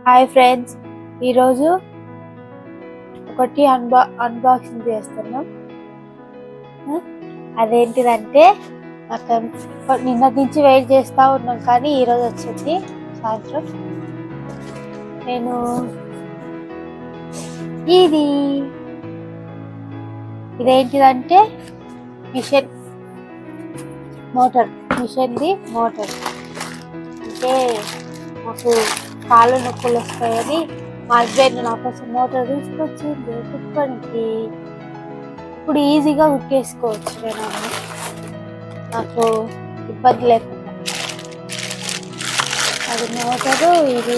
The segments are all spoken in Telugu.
హాయ్ ఫ్రెండ్స్, ఈరోజు ఒకటి అన్బాక్సింగ్ చేస్తున్నాం. అదేంటిదంటే నిన్న నుంచి వెయిట్ చేస్తూ ఉన్నాం, కానీ ఈరోజు వచ్చింది సాయంత్రం. నేను ఇదేంటిదంటే మిషన్ది మోటార్. అంటే మాకు కాళ్ళు నొప్పులు వస్తాయని మా హస్బెండ్ నా కోసం మోటార్ తీసుకొచ్చింది కుట్టుకోనికి. ఇప్పుడు ఈజీగా కుట్టేసుకోవచ్చు నేను, నాకు ఇబ్బంది లేకుండా. అది మోటారు, ఇది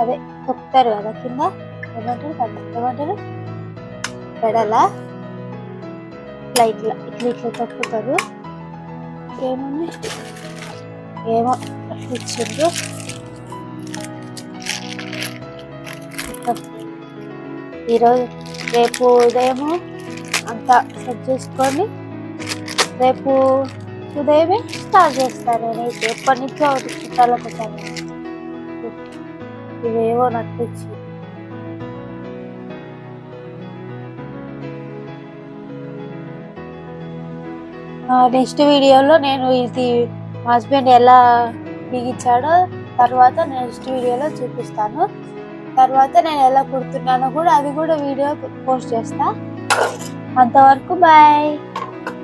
అదే తొక్కుతారు కదా కింద, ఏమంటారు పెడలా, ఇట్లా ఇట్లా ఇట్లా ఇట్లా తొక్కుతారు. ఏమన్నా ఏమో ఇచ్చిండ్రు. ఈరోజు రేపు ఉదయము అంతా సెట్ చేసుకొని రేపు ఉదయమే స్టార్ట్ చేస్తాను. నేనైతే ఎప్పటి నుంచో చుట్టాలనుకుంటాను. ఇవేవో నట్టించి నెక్స్ట్ వీడియోలో నేను ఇది మా హస్బెండ్ ఎలా బిగించాడో తర్వాత నెక్స్ట్ వీడియోలో చూపిస్తాను. తర్వాత నేను ఎలా కుడుతున్నానో కూడా అది కూడా వీడియో పోస్ట్ చేస్తా. అంతవరకు బాయ్.